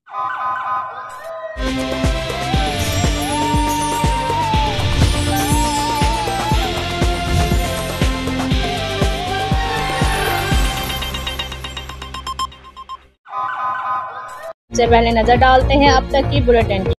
سے پہلے نظر ڈالتے ہیں اب تک کی بلیٹن کی۔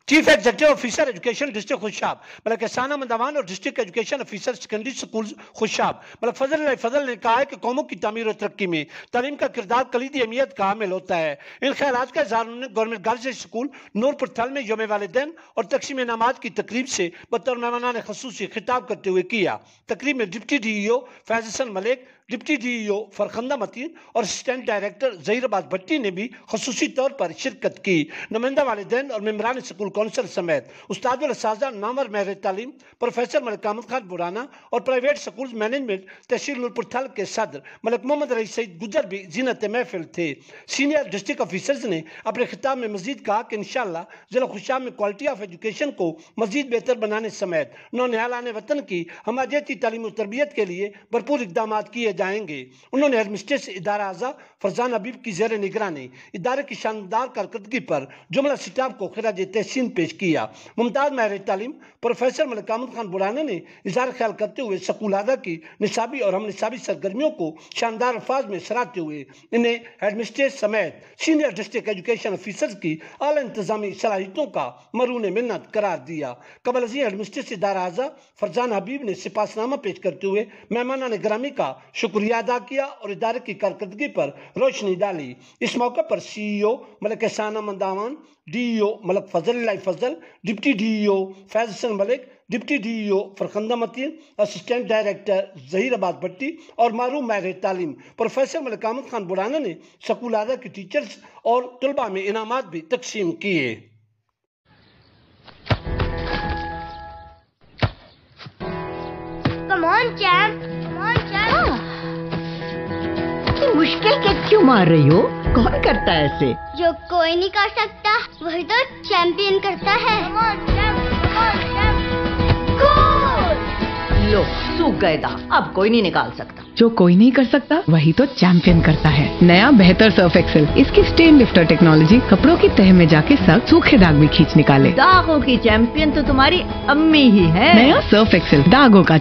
Chief executive officer education district Khushab Malik Ahsana Mandwan اور district education officer secondary school Khushab Malik Fazal نے کہا ہے کہ قوموں کی تعمیر و ترقی میں تعلیم کا کردار کلیدی اہمیت کا حامل ہوتا ہے۔ ان خیالات کا اظہار انہوں نے گورنمنٹ گرلز اسکول نورپور تھل میں یوم والدین اور تقسیم انعامات کی تقریب سے بطور مہمانان خصوصی خطاب کرتے ہوئے کیا۔ تقریب میں ڈپٹی ڈی ای او فیض حسن ملک، ڈپٹی ڈی ای او فرخندہ متین اور اسسٹنٹ ڈائریکٹر ظہیر عباس بھٹی نے بھی خصوصی طور پر شرکت کی۔ نمائندہ والدین اور ممبران اسکول کونسل سمیت استاد والاساتذہ نامور ماہر تعلیم پروفیسر ملک احمد خان برانا اور پرائیویٹ سکولز مینجمنٹ تحصیل نورپور تھل کے صدر ملک محمد رئیس سعید گجر بھی زینت محفل تھے۔ سینئر ڈسٹرکٹ آفیسرز نے اپنے خطاب میں مزید کہا کہ انشاءاللہ ضلع خوشاب میں کوالٹی آف ایجوکیشن کو مزید بہتر بنانے سمیت نونہالان وطن کی ہمہ-جہتی تعلیم و تربیت کے لیے بھرپور اقدامات کیے جائیں گے۔ انہوں نے ہیڈ مسٹریس ادارہ اعضا فرزان حبیب کی زیر نگرانی ادارے کی شاندار کارکردگی پر جملہ سٹاف کو خراج تحسین پیش کیا۔ ممتاز ماہر تعلیم پروفیسر ملک احمد خان برانا نے اظہار خیال کرتے ہوئے سکول اعضا کی نصابی اور ہم نصابی سرگرمیوں کو شاندار الفاظ میں سراہتے ہوئے انہیں ہیڈ مسٹریس سمیت سینئر ڈسٹرکٹ ایجوکیشن آفیسرز کی اعلیٰ انتظامی صلاحیتوں کا مرہون منت قرار دیا۔ قبل ازیں ہیڈ مسٹریس ادارہ اعضا فرزان حبیب نے سپاسنامہ پیش کرتے ہوئے مہمانان گرامی کا شکریہ ادا کیا اور ادارے کی کارکردگی پر روشنی ڈالی۔ اس موقع پر سی ای او ملک احسانہ مندوان، ڈی ای او ملک فضل، ڈپٹی ڈی ای او فیض حسن ملک، ڈپٹی ڈی ای او فرخندہ متین، اسسٹنٹ ڈائریکٹر ظہیر عباس بھٹی اور معروف ماہر تعلیم پروفیسر ملک احمد خان برانا نے سکول اعضا کی ٹیچرز اور طلباء میں انعامات بھی تقسیم کیے۔ Come on, champ. Come on, champ. اتنی مشکل کے کیوں مار رہی ہو؟ کون کرتا ہے ایسے؟ جو کوئی نہیں کر سکتا وہی تو چیمپئن کرتا ہے۔ Come on, champ. Come on, champ. Goal! لو سوکھ گئے دا، اب کوئی نہیں نکال سکتا۔ جو کوئی نہیں کر سکتا وہی تو چیمپئن کرتا ہے۔ نیا بہتر سرف ایکسل، اس کی سٹین لفٹر ٹیکنالوجی کپڑوں کی تہ میں جا کے سخت سوکھے داغ بھی کھینچ نکالے۔ داغوں کی چیمپئن تو تمہاری امی ہی ہے۔ نیا سرف ایکسل داغوں کا